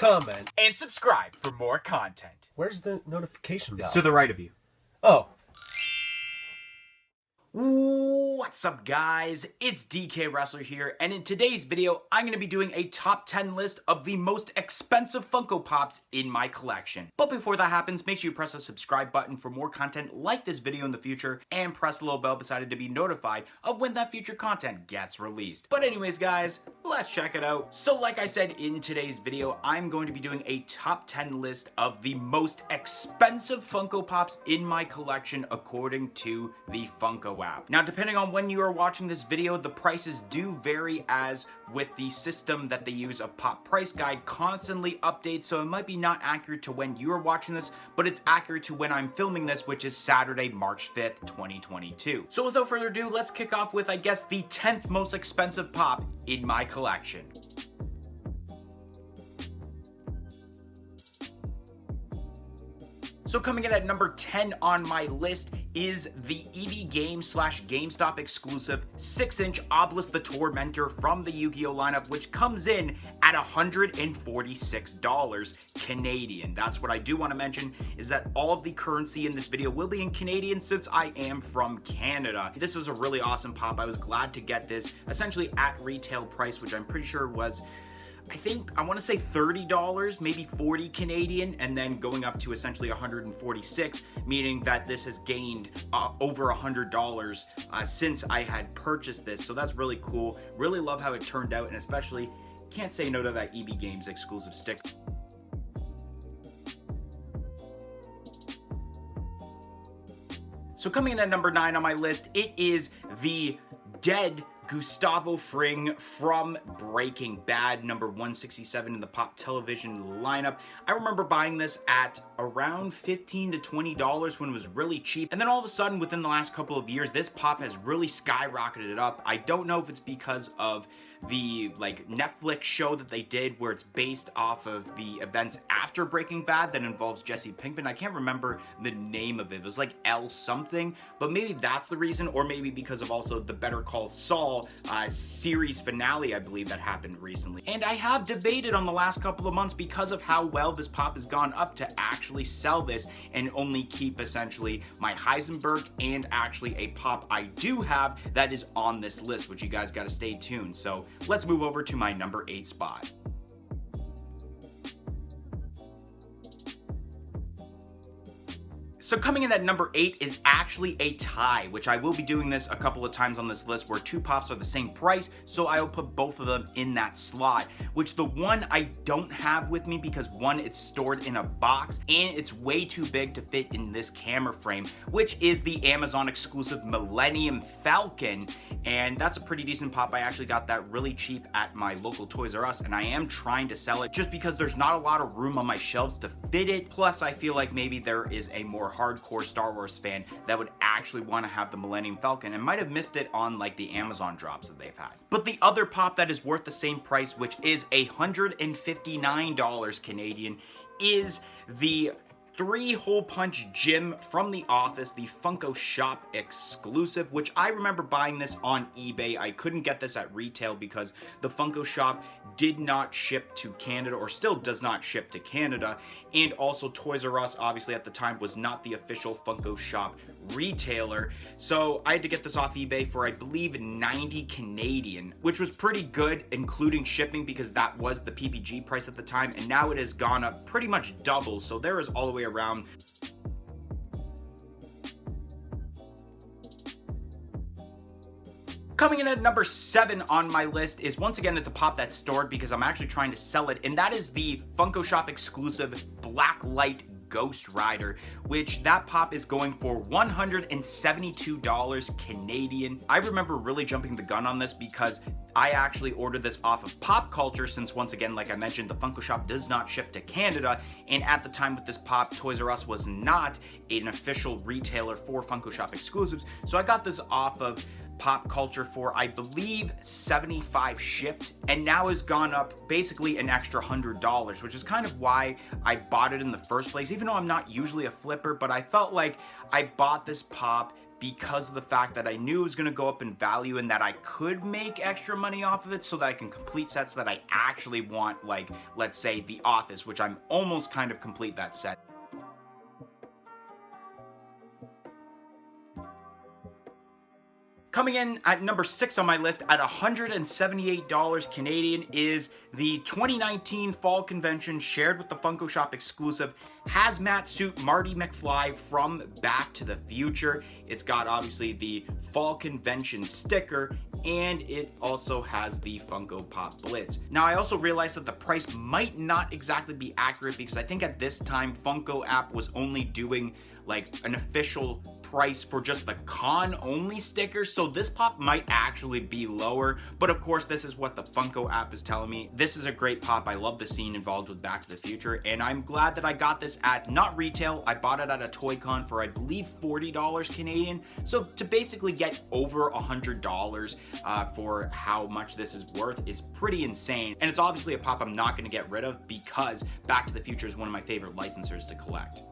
comment, and subscribe for more content. Where's the notification bell? It's to the right of you. Oh. What's up, guys? It's DK Wrestler here, and in today's video, I'm going to be doing a top 10 list of the most expensive Funko Pops in my collection. But before that happens, make sure you press the subscribe button for more content like this video in the future, and press the little bell beside it to be notified of when that future content gets released. But anyways, guys, let's check it out. So like I said in today's video, I'm going to be doing a top 10 list of the most expensive Funko Pops in my collection according to the Funko app. Now, depending on when you are watching this video, the prices do vary, as with the system that they use of Pop Price Guide constantly updates, so it might be not accurate to when you are watching this, but it's accurate to when I'm filming this, which is Saturday, March 5th, 2022. So without further ado, let's kick off with, I guess, the 10th most expensive pop in my collection. So coming in at number 10 on my list is the EV Games / GameStop exclusive 6-inch Obelisk the Tormentor from the Yu-Gi-Oh lineup, which comes in at $146 Canadian. That's what I do want to mention, is that all of the currency in this video will be in Canadian since I am from Canada. This is a really awesome pop. I was glad to get this essentially at retail price, which I'm pretty sure was, I want to say $30, maybe 40 Canadian, and then going up to essentially 146, meaning that this has gained over $100 since I had purchased this. So that's really cool. Really love how it turned out, and especially can't say no to that EB Games exclusive stick. So coming in at number 9 on my list, it is the dead Gustavo Fring from Breaking Bad, number 167 in the Pop Television lineup. I remember buying this at around $15 to $20 when it was really cheap, and then all of a sudden within the last couple of years, this pop has really skyrocketed up. I don't know if it's because of the Netflix show that they did where it's based off of the events after Breaking Bad that involves Jesse Pinkman. I can't remember the name of it. It was like L something, but maybe that's the reason, or maybe because of also the Better Call Saul series finale, I believe, that happened recently. And I have debated on the last couple of months, because of how well this pop has gone up, to actually sell this and only keep essentially my Heisenberg and actually a pop I do have that is on this list, which you guys got to stay tuned. So let's move over to my number 8 spot. So coming in at number 8 is actually a tie, which I will be doing this a couple of times on this list where two pops are the same price, so I will put both of them in that slot, which the one I don't have with me because one, it's stored in a box and it's way too big to fit in this camera frame, which is the Amazon exclusive Millennium Falcon, and that's a pretty decent pop. I actually got that really cheap at my local Toys R Us, and I am trying to sell it just because there's not a lot of room on my shelves to fit it, plus I feel like maybe there is a more hardcore Star Wars fan that would actually want to have the Millennium Falcon and might have missed it on the Amazon drops that they've had. But the other pop that is worth the same price, which is $159 Canadian, is the 3-hole punch Jim from The Office, the Funko Shop exclusive, which I remember buying this on eBay. I couldn't get this at retail because the Funko Shop did not ship to Canada, or still does not ship to Canada, and also Toys R Us obviously at the time was not the official Funko Shop retailer, so I had to get this off eBay for I believe 90 Canadian, which was pretty good including shipping because that was the PPG price at the time, and now it has gone up pretty much double, so there is all the way around. Coming in at number 7 on my list is, once again, it's a pop that's stored because I'm actually trying to sell it, and that is the Funko Shop exclusive Blacklight Ghost Rider, which that pop is going for $172 Canadian. I remember really jumping the gun on this because I actually ordered this off of Pop Culture, since once again, like I mentioned, the Funko Shop does not ship to Canada, and at the time with this pop, Toys R Us was not an official retailer for Funko Shop exclusives, so I got this off of Pop Culture for, I believe, $75 shipped, and now has gone up basically an extra $100, which is kind of why I bought it in the first place, even though I'm not usually a flipper, but I felt like I bought this pop because of the fact that I knew it was going to go up in value and that I could make extra money off of it so that I can complete sets that I actually want, like, let's say, The Office, which I'm almost kind of complete that set. Coming in at number 6 on my list at $178 Canadian is the 2019 Fall Convention shared with the Funko Shop exclusive hazmat suit Marty Mcfly from Back to the Future. It's got obviously the Fall Convention sticker, and it also has the Funko Pop Blitz. Now, I also realized that the price might not exactly be accurate because I think at this time Funko app was only doing like an official price for just the con only stickers, so this pop might actually be lower, but of course this is what the Funko app is telling me. This is a great pop. I love the scene involved with Back to the Future, and I'm glad that I got this at not retail. I bought it at a Toy Con for I believe $40 Canadian, so to basically get over $100 for how much this is worth is pretty insane, and it's obviously a pop I'm not going to get rid of because Back to the Future is one of my favorite licensors to collect.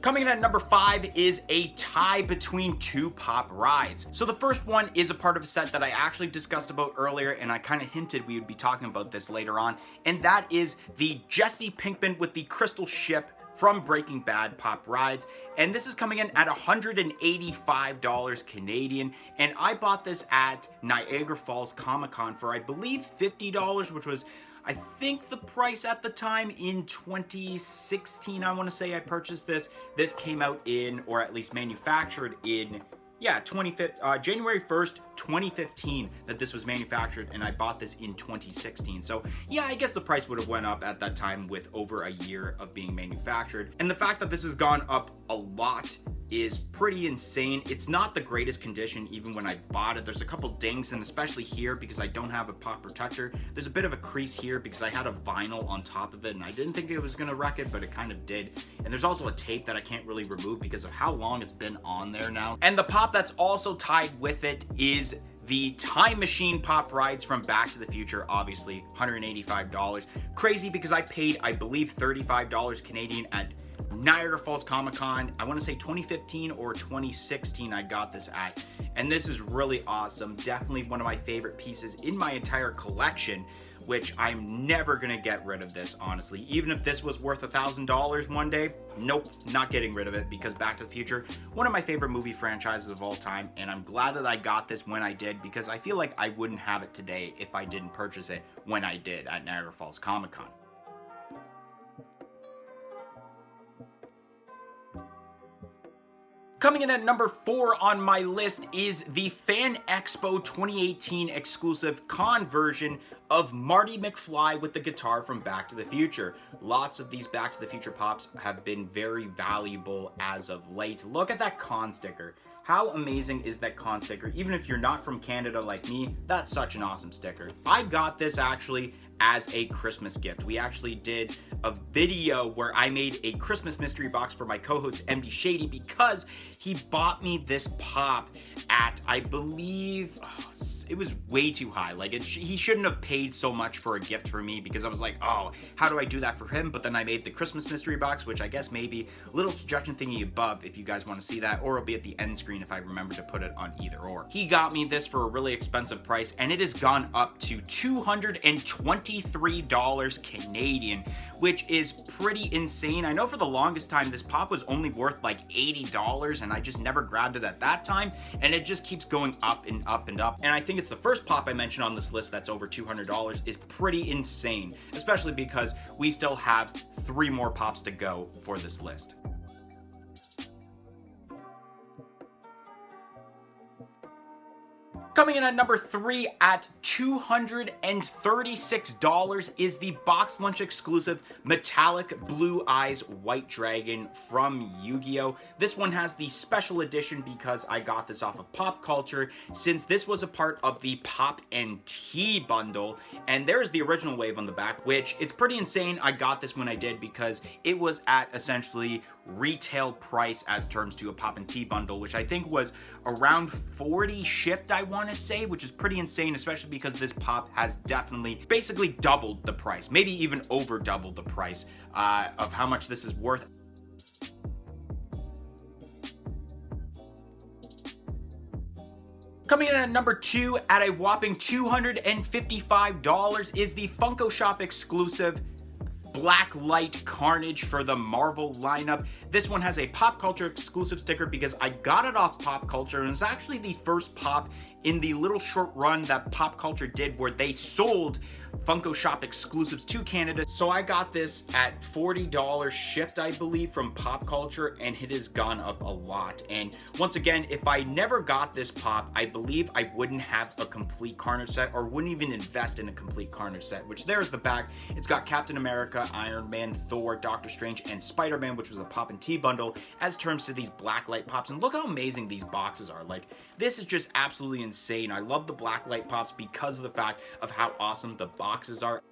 Coming in at number 5 is a tie between two pop rides. So the first one is a part of a set that I actually discussed about earlier, and I kind of hinted we would be talking about this later on, and that is the Jesse Pinkman with the crystal ship from Breaking Bad pop rides, and this is coming in at $185 Canadian, and I bought this at Niagara Falls Comic-Con for I believe $50, which was I think the price at the time in 2016, I want to say I purchased this. This came out in, or at least manufactured in, January 1st, 2015 that this was manufactured, and I bought this in 2016. So yeah, I guess the price would have went up at that time with over a year of being manufactured. And the fact that this has gone up a lot is pretty insane. It's not the greatest condition even when I bought it. There's a couple dings, and especially here because I don't have a pop protector, there's a bit of a crease here because I had a vinyl on top of it and I didn't think it was gonna wreck it, but it kind of did. And there's also a tape that I can't really remove because of how long it's been on there now. And the pop that's also tied with it is the Time Machine pop rides from Back to the Future, obviously $185. Crazy because I paid, I believe, $35 Canadian at Niagara Falls Comic-Con. I want to say 2015 or 2016 I got this at, and this is really awesome. Definitely one of my favorite pieces in my entire collection, which I'm never gonna get rid of this, honestly. Even if this was worth $1,000 one day, nope, not getting rid of it, because Back to the Future, one of my favorite movie franchises of all time, and I'm glad that I got this when I did, because I feel like I wouldn't have it today if I didn't purchase it when I did at Niagara Falls Comic-Con. Coming in at number 4 on my list is the Fan Expo 2018 exclusive con version of Marty Mcfly with the guitar from Back to the Future. Lots of these Back to the Future pops have been very valuable as of late. Look at that con sticker. How amazing is that con sticker? Even if you're not from Canada like me, that's such an awesome sticker. I got this actually as a Christmas gift. We actually did a video where I made a Christmas mystery box for my co-host MD Shady because he bought me this pop at, I believe, it was way too high. Like, he shouldn't have paid so much for a gift for me, because I was like, oh, how do I do that for him? But then I made the Christmas mystery box, which I guess maybe little suggestion thingy above if you guys want to see that, or it'll be at the end screen if I remember to put it on either or. He got me this for a really expensive price, and it has gone up to $223 Canadian, which is pretty insane. I know for the longest time this pop was only worth like $80, and I just never grabbed it at that time, and it just keeps going up and up and up. And I think it's the first pop I mentioned on this list that's over $200 is pretty insane, especially because we still have 3 more pops to go for this list. Coming in at number 3 at $236 is the Box Lunch exclusive Metallic Blue Eyes White Dragon from Yu-Gi-Oh! This one has the special edition because I got this off of Pop Culture, since this was a part of the Pop and Tea bundle, and there's the original wave on the back, which it's pretty insane. I got this when I did because it was at essentially retail price as terms to a Pop and Tea bundle, which I think was around $40 shipped, I want want to say, which is pretty insane, especially because this pop has definitely basically doubled the price, maybe even over doubled the price of how much this is worth. Coming in at number 2 at a whopping $255 is the Funko Shop exclusive Black Light Carnage for the Marvel lineup. This one has a pop culture exclusive sticker because I got it off Pop Culture, and it's actually the first pop in the little short run that Pop Culture did where they sold Funko Shop exclusives to Canada. So I got this at $40 shipped, I believe, from Pop Culture, and it has gone up a lot. And once again, if I never got this pop, I believe I wouldn't have a complete Carnage set, or wouldn't even invest in a complete Carnage set, which there's the back. It's got Captain America, Iron Man, Thor, Doctor Strange, and Spider-Man, which was a pop and tea bundle as terms to these blacklight pops. And look how amazing these boxes are. Like, this is just absolutely insane. I love the blacklight pops because of the fact of how awesome the boxes are.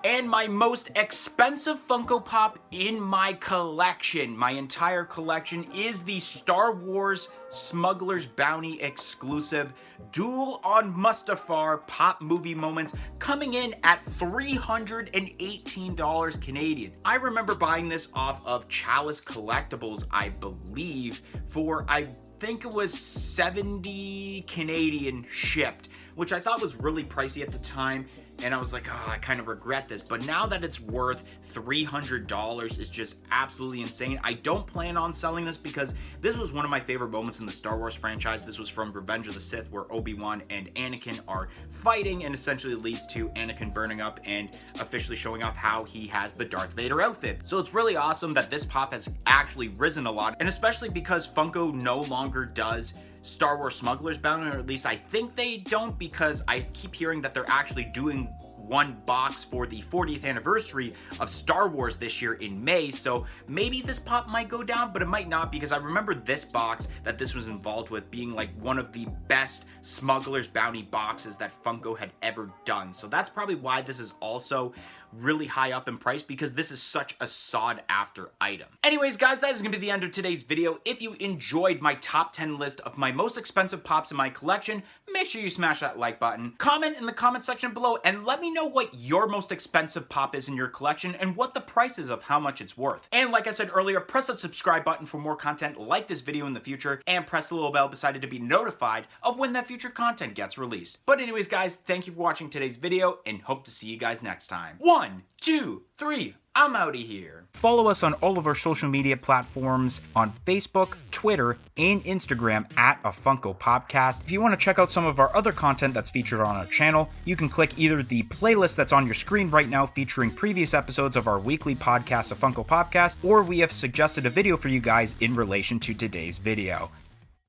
And my most expensive Funko Pop in my collection, my entire collection, is the Star Wars Smuggler's Bounty exclusive Duel on Mustafar Pop Movie Moments, coming in at $318 Canadian. I remember buying this off of Chalice Collectibles, I believe, for I think it was 70 Canadian shipped, which I thought was really pricey at the time. And I was like, oh, I kind of regret this. But now that it's worth $300, is just absolutely insane. I don't plan on selling this because this was one of my favorite moments in the Star Wars franchise. This was from Revenge of the Sith, where Obi-Wan and Anakin are fighting, and essentially leads to Anakin burning up and officially showing off how he has the Darth Vader outfit. So it's really awesome that this pop has actually risen a lot, and especially because Funko no longer does Star Wars Smuggler's Bounty, or at least I think they don't, because I keep hearing that they're actually doing one box for the 40th anniversary of Star Wars this year in May. So maybe this pop might go down, but it might not, because I remember this box that this was involved with being like one of the best Smuggler's Bounty boxes that Funko had ever done. So that's probably why this is also really high up in price, because this is such a sought after item. Anyways, guys, that is gonna be the end of today's video. If you enjoyed my top 10 list of my most expensive pops in my collection, make sure you smash that like button, comment in the comment section below, and let me know what your most expensive pop is in your collection and what the price is of how much it's worth. And like I said earlier, press the subscribe button for more content like this video in the future, and press the little bell beside it to be notified of when that future content gets released. But anyways, guys, thank you for watching today's video, and hope to see you guys next time. 1, 2, 3, I'm outie here. Follow us on all of our social media platforms on Facebook, Twitter, and Instagram at A Funko Popcast. If you want to check out some of our other content that's featured on our channel, you can click either the playlist that's on your screen right now featuring previous episodes of our weekly podcast, A Funko Popcast, or we have suggested a video for you guys in relation to today's video.